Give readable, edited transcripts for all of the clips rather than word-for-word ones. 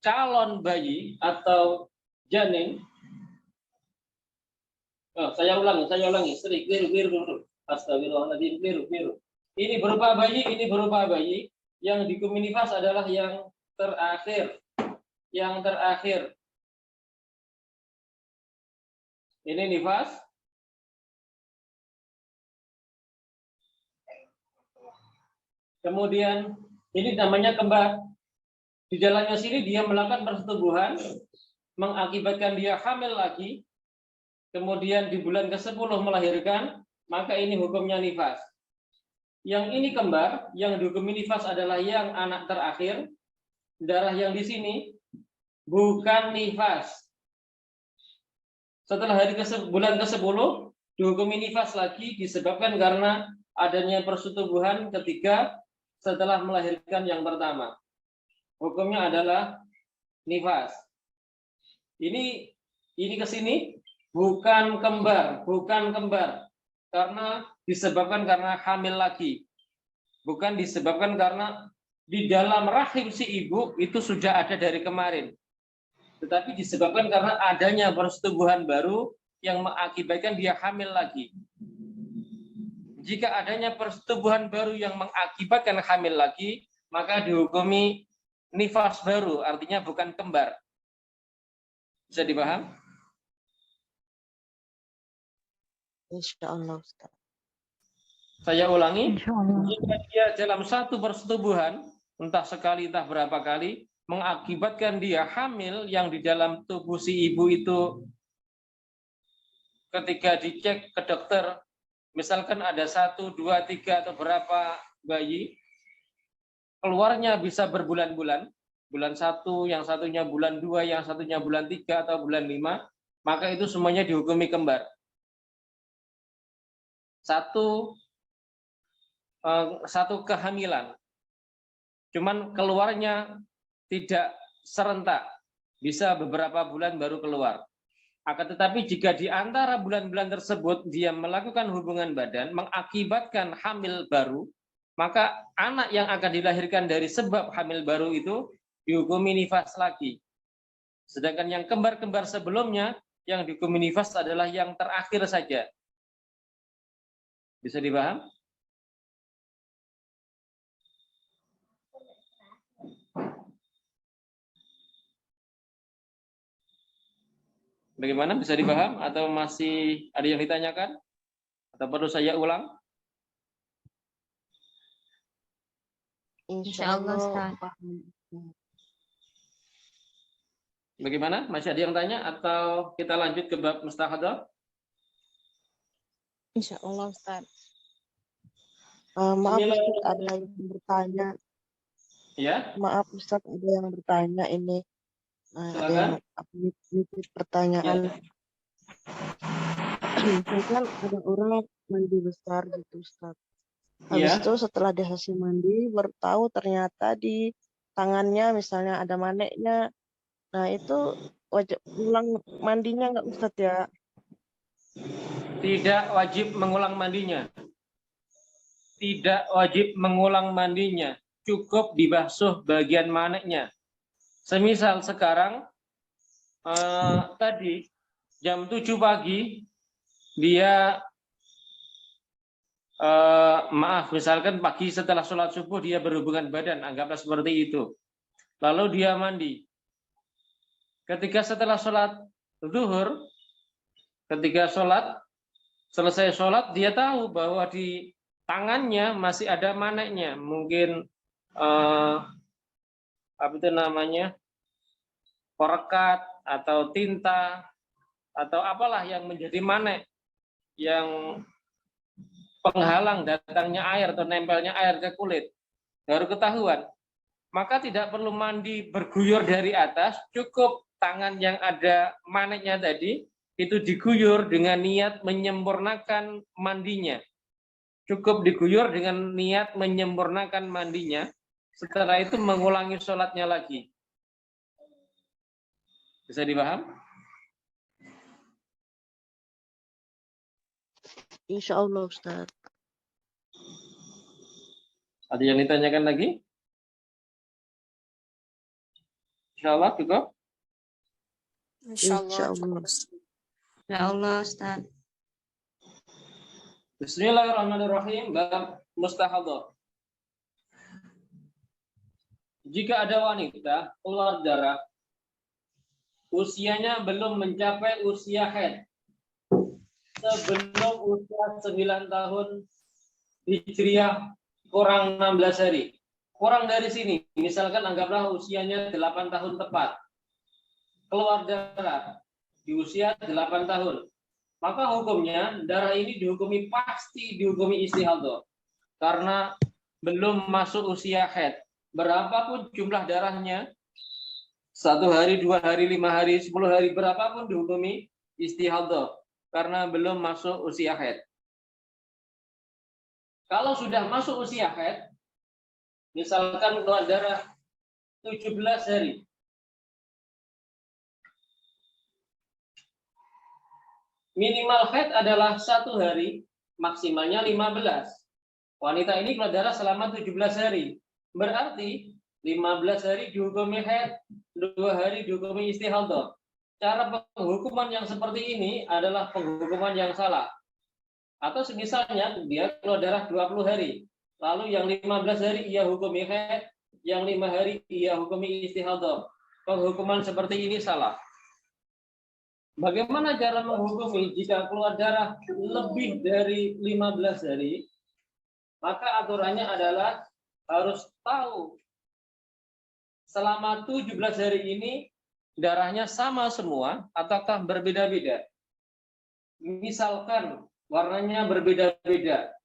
calon bayi atau janin. Oh, saya ulangi, sering keliru. Astagfirullahaladzim, keliru. Ini berupa bayi, yang di nifas adalah yang terakhir. Ini nifas. Kemudian ini namanya kembar. Di dalamnya sini dia melakukan persetubuhan, mengakibatkan dia hamil lagi. Kemudian di bulan ke-10 melahirkan, maka ini hukumnya nifas. Yang ini kembar, yang dihukumi nifas adalah yang anak terakhir. Darah yang di sini bukan nifas. Setelah bulan ke-10 dihukumi nifas lagi disebabkan karena adanya persetubuhan ketiga setelah melahirkan yang pertama. Hukumnya adalah nifas. Ini ke sini bukan kembar, karena disebabkan karena hamil lagi. Bukan disebabkan karena di dalam rahim si ibu itu sudah ada dari kemarin. Tetapi disebabkan karena adanya persetubuhan baru yang mengakibatkan dia hamil lagi. Jika adanya persetubuhan baru yang mengakibatkan hamil lagi, maka dihukumi nifas baru, artinya bukan kembar. Bisa dipaham? Insya Allah, Ustaz. Saya ulangi, jika dia dalam satu persetubuhan, entah sekali, entah berapa kali, mengakibatkan dia hamil yang di dalam tubuh si ibu itu ketika dicek ke dokter, misalkan ada 1, 2, 3 atau berapa bayi, keluarnya bisa berbulan-bulan, bulan 1, yang satunya bulan 2, yang satunya bulan 3 atau bulan 5, maka itu semuanya dihukumi kembar. Satu kehamilan, cuman keluarnya tidak serentak, bisa beberapa bulan baru keluar. Akan tetapi jika di antara bulan-bulan tersebut dia melakukan hubungan badan mengakibatkan hamil baru, maka anak yang akan dilahirkan dari sebab hamil baru itu dihukumi nifas lagi. Sedangkan yang kembar-kembar sebelumnya yang dihukumi nifas adalah yang terakhir saja. Bisa dipaham? Bagaimana, bisa dipaham atau masih ada yang ditanyakan? Atau perlu saya ulang? Insya Allah, Ustaz. Bagaimana? Masih ada yang tanya atau kita lanjut ke bab mustahadah? Insya Allah, Ustaz. Maaf Ustaz, ada yang bertanya. Ya. Maaf Ustaz, ada yang bertanya ini. Ada yang nitip pertanyaan. Ya. Misalkan ada orang mandi besar gitu Ustaz. Habis itu setelah dia hasil mandi baru tahu ternyata di tangannya misalnya ada maneknya. Nah itu wajib ulang mandinya nggak Ustaz ya? Tidak wajib mengulang mandinya. Tidak wajib mengulang mandinya. Cukup dibasuh bagian maneknya. Semisal sekarang tadi jam 7 pagi dia misalkan pagi setelah sholat subuh dia berhubungan badan, anggaplah seperti itu. Lalu dia mandi. Ketika setelah sholat zuhur, ketika selesai sholat, dia tahu bahwa di tangannya masih ada maneknya, mungkin apa itu namanya, perekat atau tinta atau apalah yang menjadi manek, yang penghalang datangnya air atau nempelnya air ke kulit, baru ketahuan. Maka tidak perlu mandi berguyur dari atas, cukup tangan yang ada maneknya tadi itu diguyur dengan niat menyempurnakan mandinya. Cukup diguyur dengan niat menyempurnakan mandinya. Setelah itu mengulangi sholatnya lagi. Bisa dipaham? Insya Allah Ustaz. Ada yang ditanyakan lagi? Insyaallah cukup. Insyaallah. Insyaallah. Ya Allah, Ustaz. Bismillahirrahmanirrahim. Bab mustahadhah. Jika ada wanita keluar darah, usianya belum mencapai usia haid, sebelum usia 9 tahun Hijriah kurang 16 hari. Kurang dari sini, misalkan anggaplah usianya 8 tahun tepat. Keluar darah di usia 8 tahun. Maka hukumnya darah ini pasti dihukumi istihadhah. Karena belum masuk usia haid. Berapapun jumlah darahnya, 1 hari, 2 hari, 5 hari, 10 hari, berapapun dihukumi istihadhah. Karena belum masuk usia haid. Kalau sudah masuk usia haid, misalkan keluar darah 17 hari, minimal haid adalah 1 hari, maksimalnya 15. Wanita ini keluar darah selama 17 hari. Berarti 15 hari dihukumi haid, 2 hari dihukumi istihadhah. Cara penghukuman yang seperti ini adalah penghukuman yang salah. Atau semisalnya dia keluar darah 20 hari. Lalu yang 15 hari ia hukumi haid, yang 5 hari ia hukumi istihadhah. Penghukuman seperti ini salah. Bagaimana cara menghukumi jika keluar darah lebih dari 15 hari? Maka aturannya adalah harus tahu selama 17 hari ini darahnya sama semua ataukah berbeda-beda. Misalkan warnanya berbeda-beda.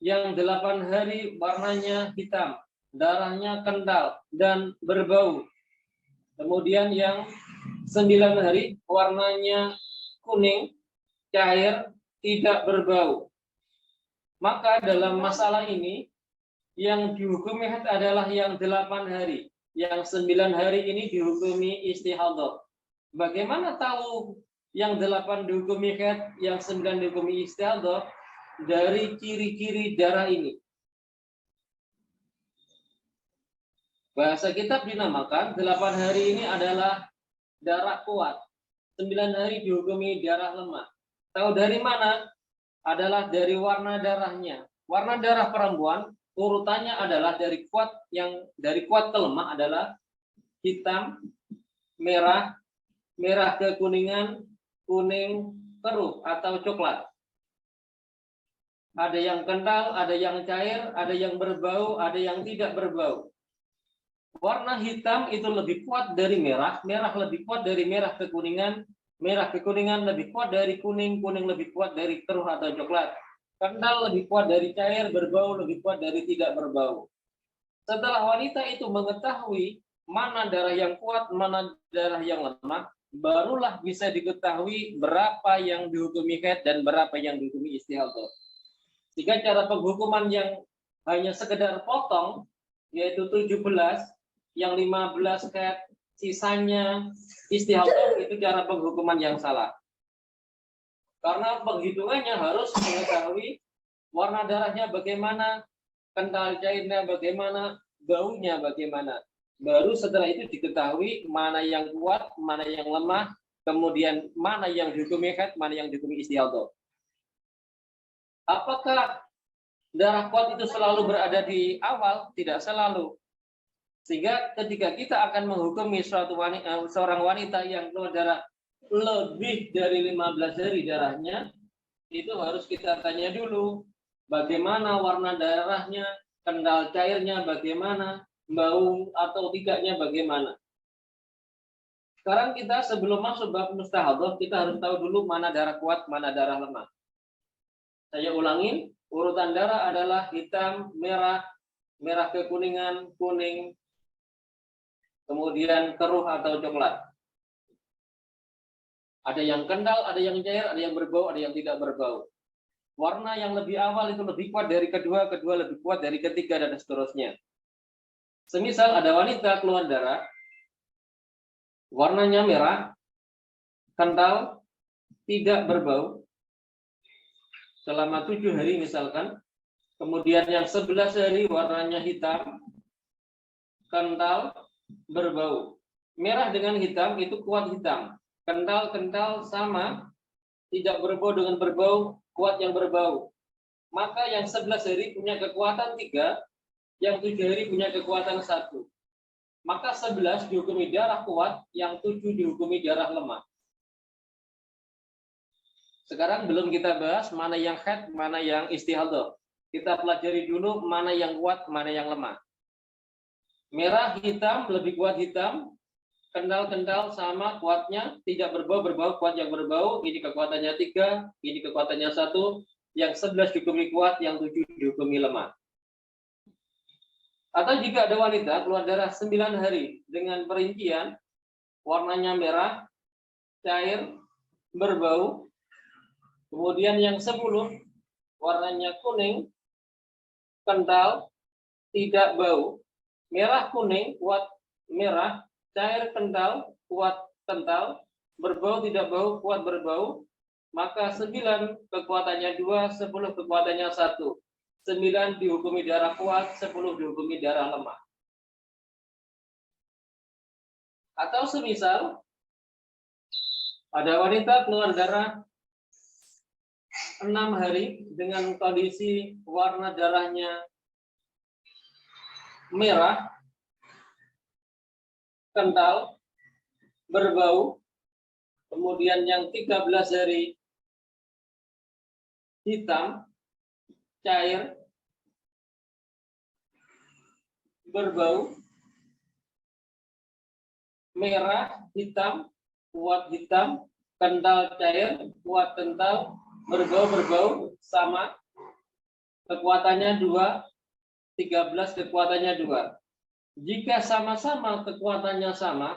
Yang 8 hari warnanya hitam, darahnya kental dan berbau. Kemudian yang 9 hari warnanya kuning, cair, tidak berbau. Maka dalam masalah ini yang dihukumi haid adalah yang 8 hari. Yang 9 hari ini dihukumi istihadhah. Bagaimana tahu yang 8 dihukumi haid, yang 9 dihukumi istihadhah? Dari ciri-ciri darah ini. Bahasa kitab dinamakan 8 hari ini adalah darah kuat. 9 hari dihukumi darah lemah. Tahu dari mana? Adalah dari warna darahnya. Warna darah perempuan urutannya adalah dari kuat ke lemah adalah hitam, merah, merah kekuningan, kuning, keruh atau coklat. Ada yang kental, ada yang cair, ada yang berbau, ada yang tidak berbau. Warna hitam itu lebih kuat dari merah, merah lebih kuat dari merah kekuningan lebih kuat dari kuning, kuning lebih kuat dari keruh atau coklat. Kental lebih kuat dari cair, berbau lebih kuat dari tidak berbau. Setelah wanita itu mengetahui mana darah yang kuat, mana darah yang lemah, barulah bisa diketahui berapa yang dihukumi haid dan berapa yang dihukumi istihadhah. Jika cara penghukuman yang hanya sekedar potong, yaitu 17, yang 15 haid, sisanya istihadhah, itu cara penghukuman yang salah. Karena penghitungannya harus mengetahui warna darahnya bagaimana, kental cairnya bagaimana, baunya bagaimana. Baru setelah itu diketahui mana yang kuat, mana yang lemah, kemudian mana yang dihukumi haid, mana yang dihukumi istihadhah. Apakah darah kuat itu selalu berada di awal? Tidak selalu. Sehingga ketika kita akan menghukumi seorang wanita yang keluar darah lebih dari 15 hari darahnya, itu harus kita tanya dulu bagaimana warna darahnya, kental cairnya bagaimana, bau atau tidaknya bagaimana. Sekarang kita sebelum masuk bab mustahadhah, kita harus tahu dulu mana darah kuat, mana darah lemah. Saya ulangin, urutan darah adalah hitam, merah, merah kekuningan, kuning, kemudian keruh atau coklat. Ada yang kental, ada yang cair, ada yang berbau, ada yang tidak berbau. Warna yang lebih awal itu lebih kuat dari kedua, kedua lebih kuat dari ketiga, dan seterusnya. Semisal ada wanita keluar darah, warnanya merah, kental, tidak berbau, selama 7 hari misalkan, kemudian yang 11 hari warnanya hitam, kental, berbau. Merah dengan hitam itu kuat hitam. Kental-kental sama, tidak berbau dengan berbau, kuat yang berbau. Maka yang 11 hari punya kekuatan 3, yang 7 hari punya kekuatan 1. Maka 11 dihukumi darah kuat, yang 7 dihukumi darah lemah. Sekarang belum kita bahas mana yang haid, mana yang istihadah. Kita pelajari dulu mana yang kuat, mana yang lemah. Merah, hitam, lebih kuat hitam. Kental-kental sama kuatnya, tidak berbau, kuat yang berbau. Ini kekuatannya 3, ini kekuatannya 1. Yang 11 dihukumi kuat, yang 7 dihukumi lemah. Atau jika ada wanita keluar darah 9 hari dengan perincian, warnanya merah, cair, berbau. Kemudian yang 10, warnanya kuning, kental, tidak bau. Merah kuning, kuat merah, cair kental, kuat kental, berbau tidak bau, kuat berbau. Maka 9 kekuatannya 2, 10 kekuatannya 1. 9 dihukumi darah kuat, 10 dihukumi darah lemah. Atau semisal ada wanita keluar darah 6 hari dengan kondisi warna darahnya merah, kental, berbau. Kemudian yang 13 hari hitam, cair, berbau. Merah, hitam, kuat hitam, kental cair, kuat kental, berbau sama. Kekuatannya 2, 13 kekuatannya 2. Jika sama-sama kekuatannya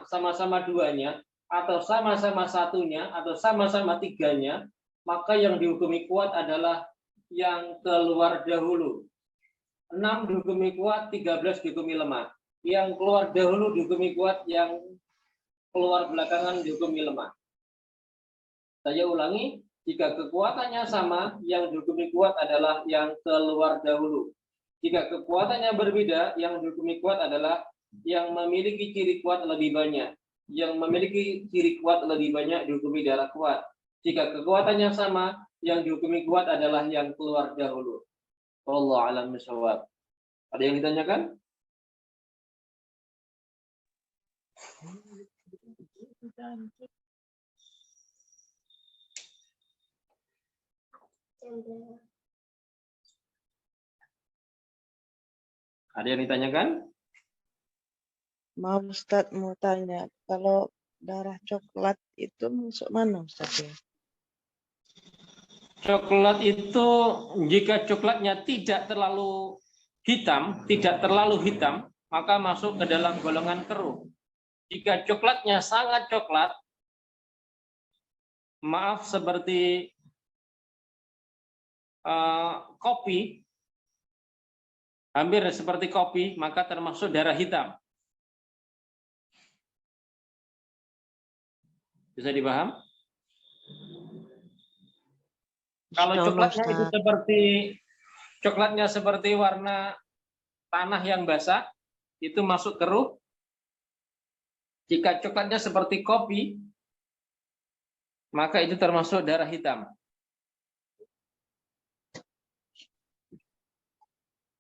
sama-sama 2-nya, atau sama-sama 1-nya, atau sama-sama 3-nya, maka yang dihukumi kuat adalah yang keluar dahulu. 6 dihukumi kuat, 13 dihukumi lemah. Yang keluar dahulu dihukumi kuat, yang keluar belakangan dihukumi lemah. Saya ulangi, jika kekuatannya sama, yang dihukumi kuat adalah yang keluar dahulu. Jika kekuatannya berbeda, yang dihukumi kuat adalah yang memiliki ciri kuat lebih banyak. Yang memiliki ciri kuat lebih banyak dihukumi darah kuat. Jika kekuatannya sama, yang dihukumi kuat adalah yang keluar dahulu. Wallahu a'lam bishawab. Ada yang ditanyakan? Ada yang ditanyakan? Maaf Ustadz mau tanya, kalau darah coklat itu masuk mana Ustadz ya? Coklat itu jika coklatnya tidak terlalu hitam, maka masuk ke dalam golongan keruh. Jika coklatnya sangat coklat, maaf seperti kopi, hampir seperti kopi, maka termasuk darah hitam. Bisa dipaham? Kalau coklatnya seperti warna tanah yang basah, itu masuk keruh. Jika coklatnya seperti kopi, maka itu termasuk darah hitam.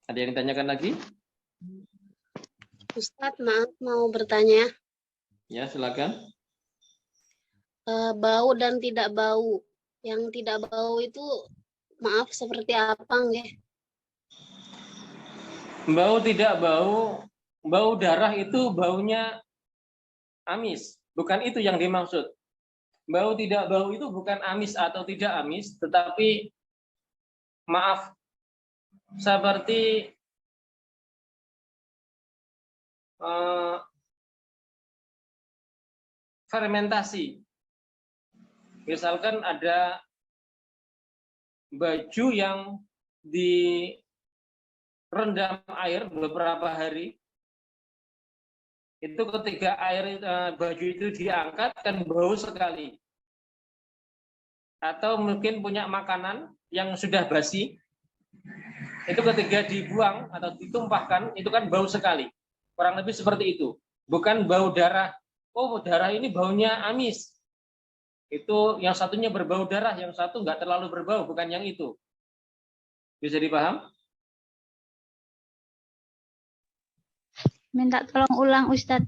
Ada yang ditanyakan lagi? Ustadz, maaf mau bertanya. Ya, silakan. Bau dan tidak bau. Yang tidak bau itu maaf seperti apa nggih? Bau tidak bau, bau darah itu baunya amis, bukan itu yang dimaksud. Bau tidak bau itu bukan amis atau tidak amis, tetapi maaf seperti fermentasi. Misalkan ada baju yang direndam air beberapa hari, itu ketika baju itu diangkat kan bau sekali. Atau mungkin punya makanan yang sudah basi, itu ketika dibuang atau ditumpahkan itu kan bau sekali. Kurang lebih seperti itu. Bukan bau darah oh darah ini baunya amis. Itu yang satunya berbau darah, yang satu nggak terlalu berbau, bukan yang itu. Bisa dipaham? Minta tolong ulang Ustadz.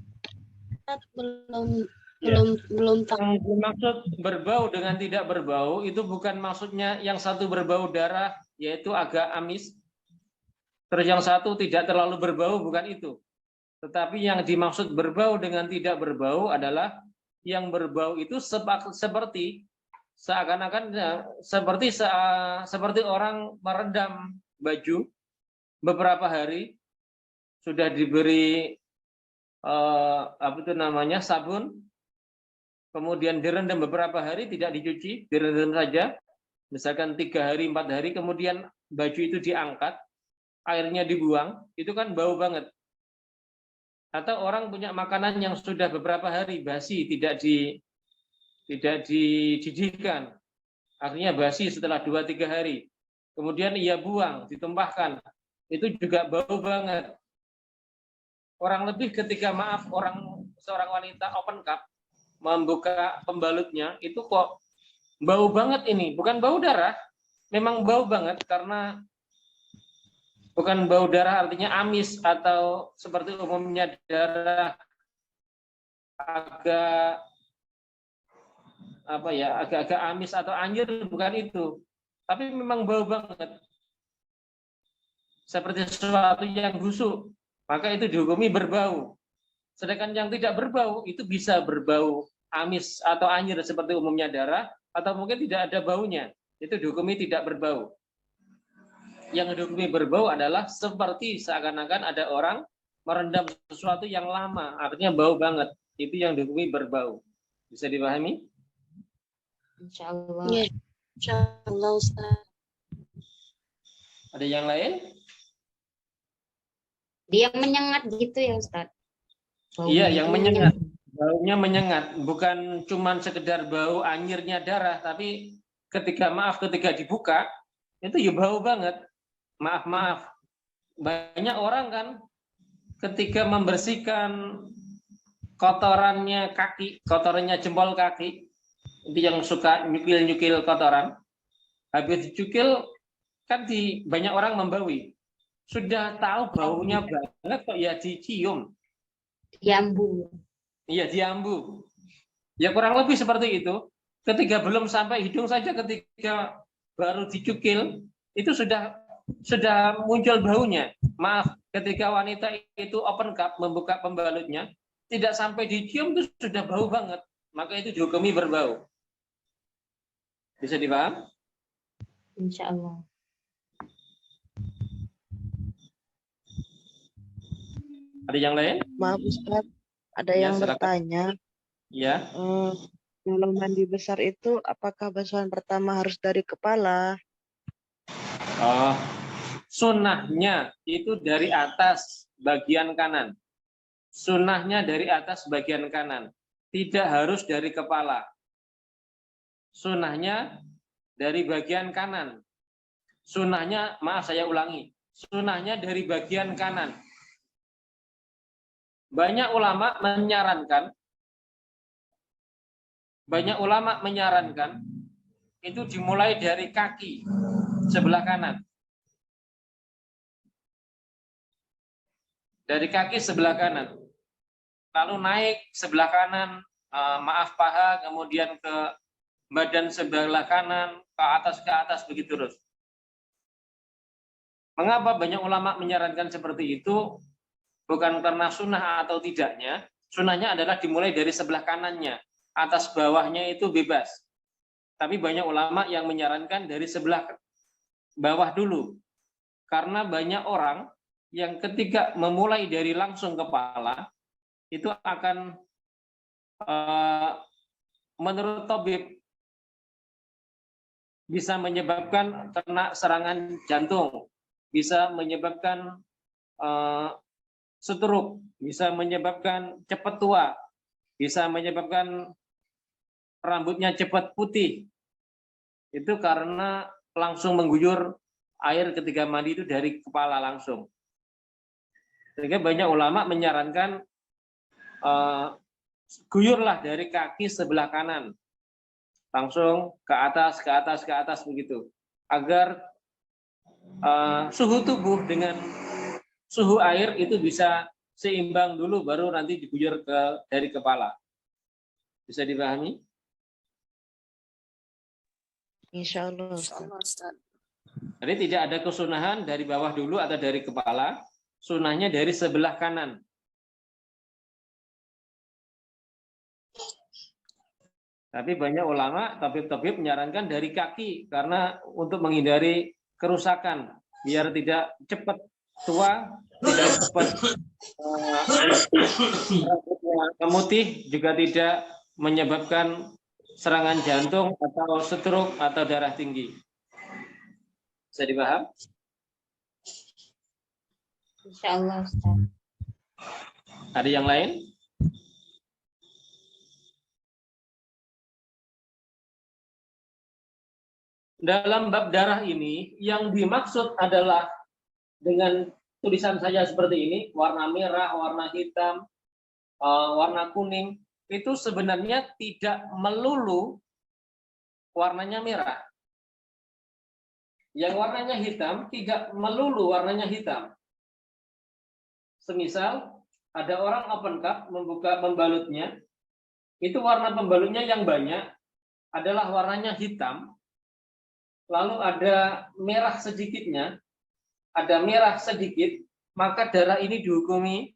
Belum tahu. Yang dimaksud berbau dengan tidak berbau itu bukan maksudnya yang satu berbau darah, yaitu agak amis. Terus yang satu tidak terlalu berbau, bukan itu. Tetapi yang dimaksud berbau dengan tidak berbau adalah yang berbau itu seperti seakan-akan seperti orang merendam baju beberapa hari, sudah diberi sabun, kemudian direndam beberapa hari, tidak dicuci, direndam saja, misalkan 3 hari 4 hari, kemudian baju itu diangkat, airnya dibuang, itu kan bau banget. Atau orang punya makanan yang sudah beberapa hari basi, tidak dididihkan, akhirnya basi setelah 2-3 hari, kemudian ia buang, ditumpahkan, itu juga bau banget. Kurang lebih ketika seorang wanita open cup membuka pembalutnya, itu kok bau banget ini, bukan bau darah, memang bau banget karena bukan bau darah artinya amis atau seperti umumnya darah agak amis atau anjir, bukan itu. Tapi memang bau banget. Seperti sesuatu yang busuk, maka itu dihukumi berbau. Sedangkan yang tidak berbau itu bisa berbau amis atau anjir seperti umumnya darah, atau mungkin tidak ada baunya, itu dihukumi tidak berbau. Yang dihukumi berbau adalah seperti seakan-akan ada orang merendam sesuatu yang lama, artinya bau banget, itu yang dihukumi berbau. Bisa dipahami? Insya Allah. Ya, insya Allah Ustaz. Ada yang lain? Dia menyengat gitu ya Ustadz. Iya, yang menyengat. Baunya menyengat, bukan cuman sekedar bau anyirnya darah, tapi ketika dibuka itu ya bau banget. Maaf. Banyak orang kan ketika membersihkan kotorannya jempol kaki, itu yang suka nyukil kotoran. Habis dicukil kan banyak orang membaui. Sudah tahu baunya banget kok ya dicium. Diambu. Iya, diambu. Ya kurang lebih seperti itu. Ketika belum sampai hidung saja, ketika baru dicukil, itu sudah muncul baunya. Maaf, ketika wanita itu open cup membuka pembalutnya, tidak sampai dicium itu sudah bau banget. Maka itu dihukumi berbau. Bisa dipaham? Insya Allah. Ada yang lain? Maaf Ustaz, ada Ya, yang silakan. bertanya. Ya. Kalau mandi besar itu apakah basuhan pertama harus dari kepala? Sunnahnya itu dari atas bagian kanan. Sunnahnya dari atas bagian kanan. Tidak harus dari kepala. Sunnahnya dari bagian kanan. Sunnahnya, maaf saya ulangi. Sunnahnya dari bagian kanan. Banyak ulama menyarankan itu dimulai dari kaki sebelah kanan. Dari kaki sebelah kanan. Lalu naik sebelah kanan, paha, kemudian ke badan sebelah kanan, ke atas begitu terus. Mengapa banyak ulama menyarankan seperti itu? Bukan karena sunnah atau tidaknya. Sunnahnya adalah dimulai dari sebelah kanannya. Atas bawahnya itu bebas. Tapi banyak ulama yang menyarankan dari sebelah bawah dulu. Karena banyak orang yang ketika memulai dari langsung kepala, itu akan menurut tabib bisa menyebabkan kena serangan jantung, bisa menyebabkan stroke, bisa menyebabkan cepat tua, bisa menyebabkan rambutnya cepat putih. Itu karena langsung mengguyur air ketika mandi itu dari kepala langsung. Sehingga banyak ulama menyarankan guyurlah dari kaki sebelah kanan, langsung ke atas, ke atas, ke atas begitu, agar suhu tubuh dengan suhu air itu bisa seimbang dulu, baru nanti diguyur dari kepala. Bisa dipahami? Insya Allah, Ustaz. Insyaallah, Ustaz. Jadi tidak ada kesunahan dari bawah dulu atau dari kepala, sunahnya dari sebelah kanan. Tapi banyak ulama, tabib-tabib menyarankan dari kaki karena untuk menghindari kerusakan, biar tidak cepat tua, tidak cepat memutih, juga tidak menyebabkan serangan jantung atau stroke atau darah tinggi. Bisa dipaham? Insya Allah, Ustaz. Ada yang lain? Dalam bab darah ini, yang dimaksud adalah dengan tulisan saja seperti ini, warna merah, warna hitam, warna kuning, itu sebenarnya tidak melulu warnanya merah. Yang warnanya hitam tidak melulu warnanya hitam. Semisal ada orang open cup membuka pembalutnya, itu warna pembalutnya yang banyak adalah warnanya hitam, lalu ada merah sedikitnya, ada merah sedikit, maka darah ini dihukumi